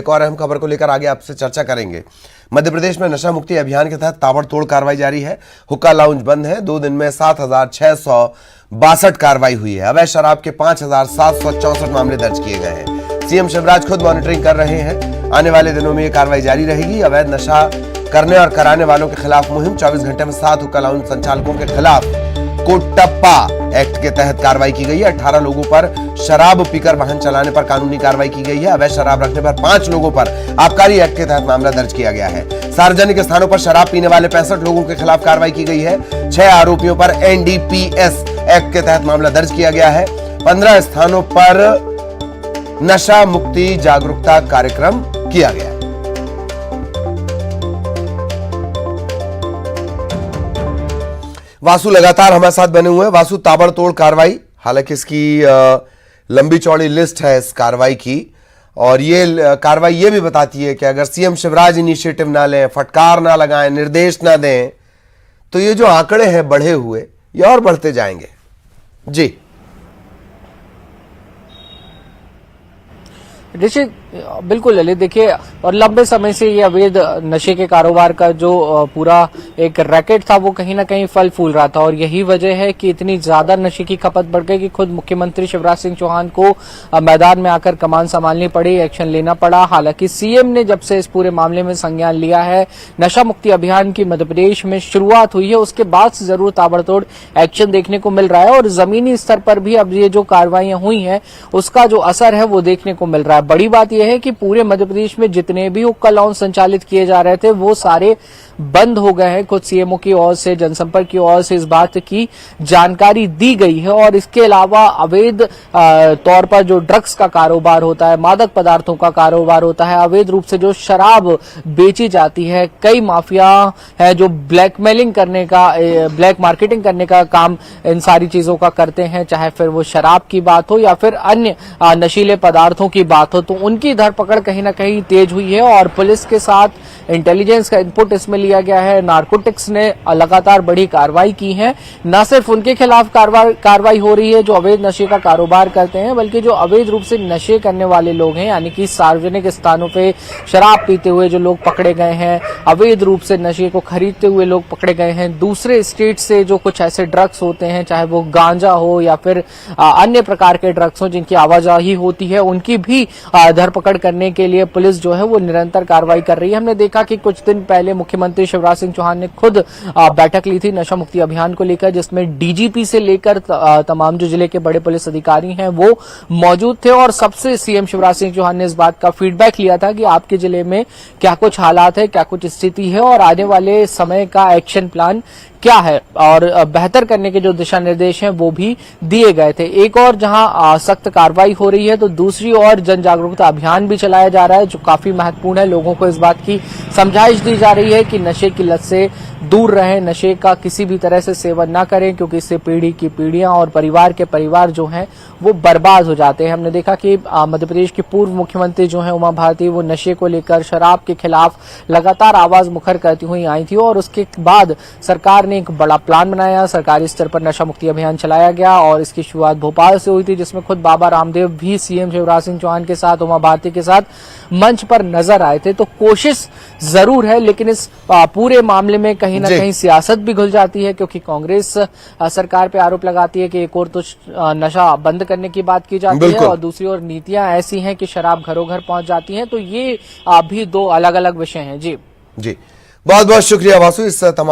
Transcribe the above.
एक और अहम खबर को लेकर आगे आपसे चर्चा करेंगे। मध्य प्रदेश में नशा मुक्ति अभियान के तहत ताबड़तोड़ कार्रवाई जारी है। हुक्का लाउंज बंद है। 2 दिन में 7,662 कार्रवाई हुई है। अवैध शराब के 5,764 मामले दर्ज किए गए हैं। सीएम शिवराज खुद मॉनिटरिंग कर रहे हैं। आने वाले दिनों में ये कार्रवाई जारी रहेगी। अवैध नशा करने और कराने वालों के खिलाफ मुहिम। 24 घंटे में 7 हुक्का लाउंज संचालकों के खिलाफ कोटप्पा एक्ट के तहत कार्रवाई की गई है। 18 लोगों पर शराब पीकर वाहन चलाने पर कानूनी कार्रवाई की गई है। अवैध शराब रखने पर 5 लोगों पर आबकारी एक्ट के तहत मामला दर्ज किया गया है। सार्वजनिक स्थानों पर शराब पीने वाले 65 लोगों के खिलाफ कार्रवाई की गई है। 6 आरोपियों पर एनडीपीएस एक्ट के तहत मामला दर्ज किया गया है। 15 स्थानों पर नशा मुक्ति जागरूकता कार्यक्रम किया गया है। वासु लगातार हमारे साथ बने हुए हैं। वासु, ताबड़तोड़ कार्रवाई, हालांकि इसकी लंबी चौड़ी लिस्ट है इस कार्रवाई की, और ये कार्रवाई ये भी बताती है कि अगर सीएम शिवराज इनिशिएटिव ना लें, फटकार ना लगाएं, निर्देश ना दें, तो ये जो आंकड़े हैं बढ़े हुए, ये और बढ़ते जाएंगे। जी ऋषि, बिल्कुल ललित, देखिए, और लंबे समय से ये अवैध नशे के कारोबार का जो पूरा एक रैकेट था वो कहीं ना कहीं फल फूल रहा था, और यही वजह है कि इतनी ज्यादा नशे की खपत बढ़ गई कि खुद मुख्यमंत्री शिवराज सिंह चौहान को मैदान में आकर कमान संभालनी पड़ी, एक्शन लेना पड़ा। हालांकि सीएम ने जब से इस पूरे मामले में संज्ञान लिया है, नशा मुक्ति अभियान की मध्य प्रदेश में शुरुआत हुई है, उसके बाद से जरूर ताबड़तोड़ एक्शन देखने को मिल रहा है, और जमीनी स्तर पर भी अब ये जो कार्रवाइयां हुई हैं उसका जो असर है वो देखने को मिल रहा है। बड़ी बात यह है कि पूरे मध्य प्रदेश में जितने भी हुक्का लाउंज संचालित किए जा रहे थे वो सारे बंद हो गए हैं। खुद सीएमओ की ओर से, जनसंपर्क की ओर से इस बात की जानकारी दी गई है। और इसके अलावा अवैध तौर पर जो ड्रग्स का कारोबार होता है, मादक पदार्थों का कारोबार होता है, अवैध रूप से जो शराब बेची जाती है, कई माफिया है जो ब्लैकमेलिंग करने का, ब्लैक मार्केटिंग करने का काम इन सारी चीजों का करते हैं, चाहे फिर वो शराब की बात हो या फिर अन्य नशीले पदार्थों की बात हो, तो उनकी धरपकड़ कहीं ना कहीं तेज हुई है। और पुलिस के साथ इंटेलिजेंस का इनपुट इसमें लिया गया है। नारकोटिक्स ने लगातार बड़ी कार्रवाई की है। न सिर्फ उनके खिलाफ कार्रवाई हो रही है जो अवैध नशे का कारोबार करते हैं, बल्कि जो अवैध रूप से नशे करने वाले लोग हैं, यानी कि सार्वजनिक स्थानों पे शराब पीते हुए जो लोग पकड़े गए हैं, अवैध रूप से नशे को खरीदते हुए लोग पकड़े गए हैं, दूसरे स्टेट से जो कुछ ऐसे ड्रग्स होते हैं, चाहे वो गांजा हो या फिर अन्य प्रकार के ड्रग्स हो जिनकी आवाजाही होती है, उनकी भी धरपकड़ करने के लिए पुलिस जो है वो निरंतर कार्रवाई कर रही है। हमने देखा कि कुछ दिन पहले मुख्यमंत्री शिवराज सिंह चौहान ने खुद बैठक ली थी नशा मुक्ति अभियान को लेकर, जिसमें डीजीपी से लेकर तमाम जो जिले के बड़े पुलिस अधिकारी हैं वो मौजूद थे, और सबसे सीएम शिवराज सिंह चौहान ने इस बात का फीडबैक लिया था कि आपके जिले में क्या कुछ हालात है, क्या कुछ स्थिति है, और आने वाले समय का एक्शन प्लान क्या है, और बेहतर करने के जो दिशा निर्देश हैं वो भी दिए गए थे। एक और जहां सख्त कार्रवाई हो रही है तो दूसरी ओर जन जागरूकता अभियान भी चलाया जा रहा है, जो काफी महत्वपूर्ण है। लोगों को इस बात की समझाइश दी जा रही है कि नशे की लत से दूर रहें, नशे का किसी भी तरह से सेवन ना करें, क्योंकि इससे पीढ़ी की पीढ़ियां और परिवार के परिवार जो हैं वो बर्बाद हो जाते हैं। हमने देखा कि मध्य प्रदेश की पूर्व मुख्यमंत्री जो है उमा भारती, वो नशे को लेकर, शराब के खिलाफ लगातार आवाज मुखर करती हुई आई थी, और उसके बाद सरकार ने एक बड़ा प्लान बनाया, सरकारी स्तर पर नशा मुक्ति अभियान चलाया गया, और इसकी शुरुआत भोपाल से हुई थी, जिसमें खुद बाबा रामदेव भी सीएम शिवराज सिंह चौहान के साथ, उमा भारती के साथ मंच पर नजर आए थे। तो कोशिश जरूर है, लेकिन इस पूरे मामले में कहीं ना कहीं सियासत भी घुल जाती है, क्योंकि कांग्रेस सरकार पे आरोप लगाती है कि एक और तो नशा बंद करने की बात की जाती है, और दूसरी ओर नीतियां ऐसी हैं कि शराब घरों घर पहुंच जाती हैं। तो ये भी 2 अलग अलग विषय हैं। जी जी, बहुत बहुत शुक्रिया वासु इस तमाम